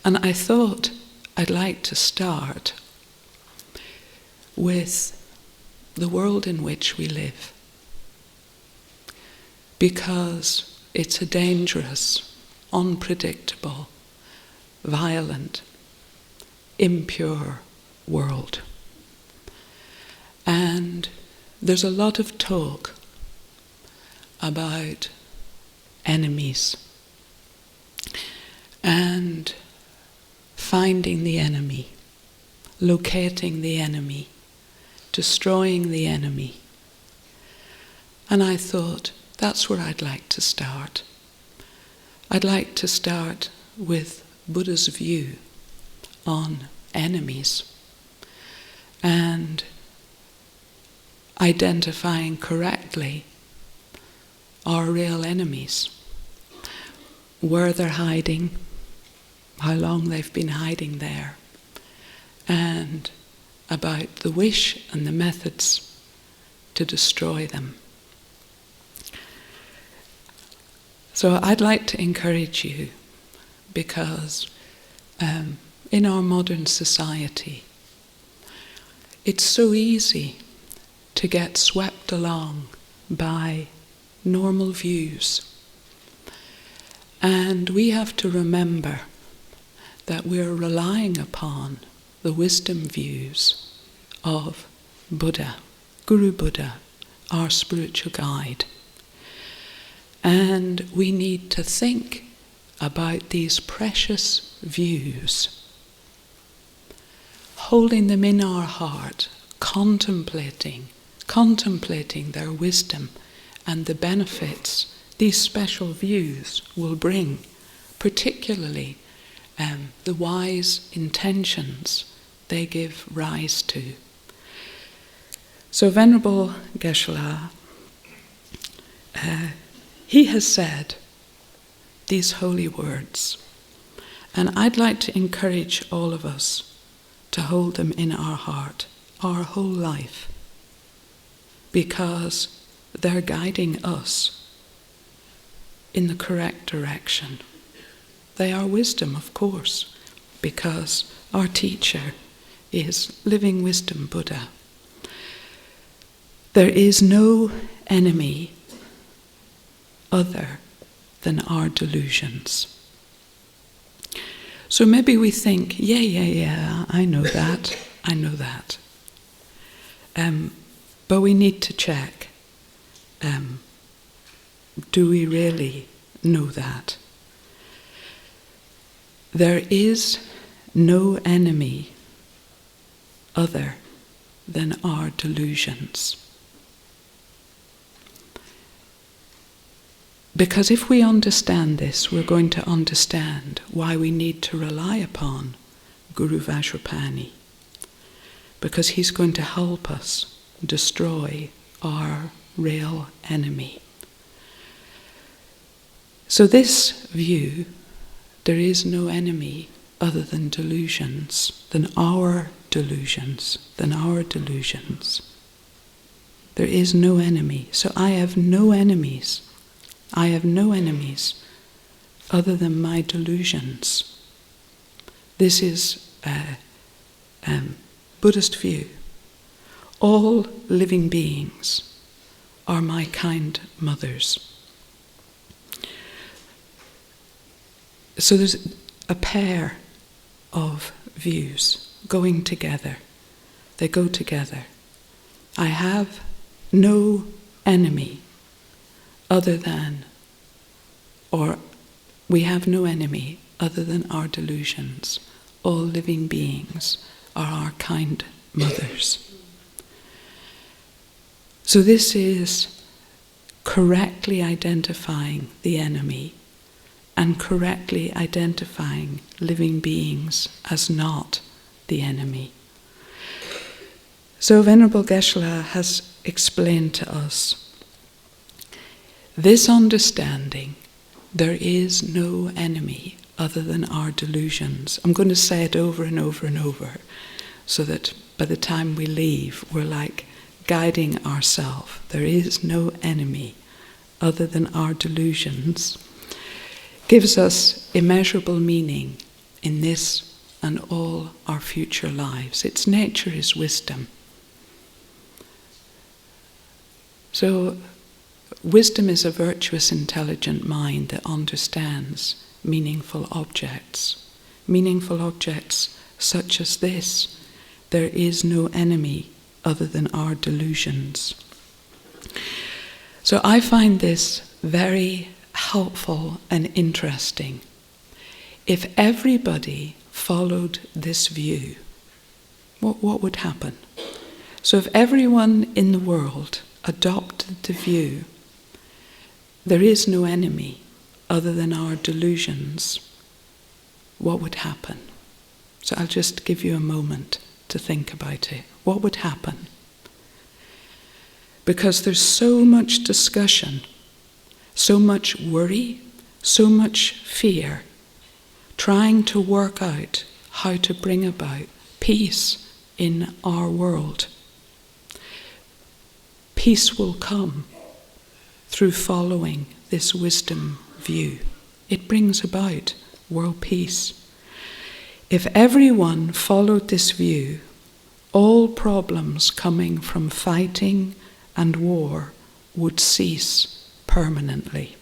And I thought I'd like to start with the world in which we live, because it's a dangerous, unpredictable, violent, impure world. And there's a lot of talk about enemies and finding the enemy, locating the enemy, destroying the enemy. And I thought, that's where I'd like to start. I'd like to start with Buddha's view on enemies and identifying correctly our real enemies, where they're hiding, how long they've been hiding there, and about the wish and the methods to destroy them. So I'd like to encourage you, because in our modern society, it's so easy to get swept along by normal views. And we have to remember that we're relying upon the wisdom views of Buddha, Guru Buddha, our spiritual guide. And we need to think about these precious views, holding them in our heart, contemplating their wisdom and the benefits these special views will bring, particularly the wise intentions they give rise to. So Venerable Geshe, he has said these holy words, and I'd like to encourage all of us to hold them in our heart, our whole life, because they're guiding us in the correct direction. They are wisdom, of course, because our teacher is living wisdom Buddha. There is no enemy other than our delusions. So maybe we think, yeah, I know that. But we need to check, do we really know that? There is no enemy other than our delusions. Because if we understand this, we're going to understand why we need to rely upon Guru Vajrapani, because he's going to help us destroy our real enemy. So this view, there is no enemy other than delusions, than our delusions. There is no enemy. So I have no enemies. I have no enemies other than my delusions. This is a Buddhist view. All living beings are my kind mothers. So there's a pair of views going together. They go together. I have no enemy other than, or we have no enemy other than our delusions. All living beings are our kind mothers. So this is correctly identifying the enemy and correctly identifying living beings as not the enemy. So Venerable Geshe has explained to us this understanding, there is no enemy other than our delusions. I'm going to say it over and over and over, so that by the time we leave, we're like guiding ourselves. There is no enemy other than our delusions. Gives us immeasurable meaning in this and all our future lives. Its nature is wisdom. So, wisdom is a virtuous, intelligent mind that understands meaningful objects. Meaningful objects such as this. There is no enemy other than our delusions. So I find this very helpful and interesting. If everybody followed this view, what would happen? So if everyone in the world adopted the view, there is no enemy other than our delusions, what would happen? So I'll just give you a moment to think about it. What would happen? Because there's so much discussion, so much worry, so much fear, trying to work out how to bring about peace in our world. Peace will come through following this wisdom view. It brings about world peace. If everyone followed this view, all problems coming from fighting and war would cease permanently.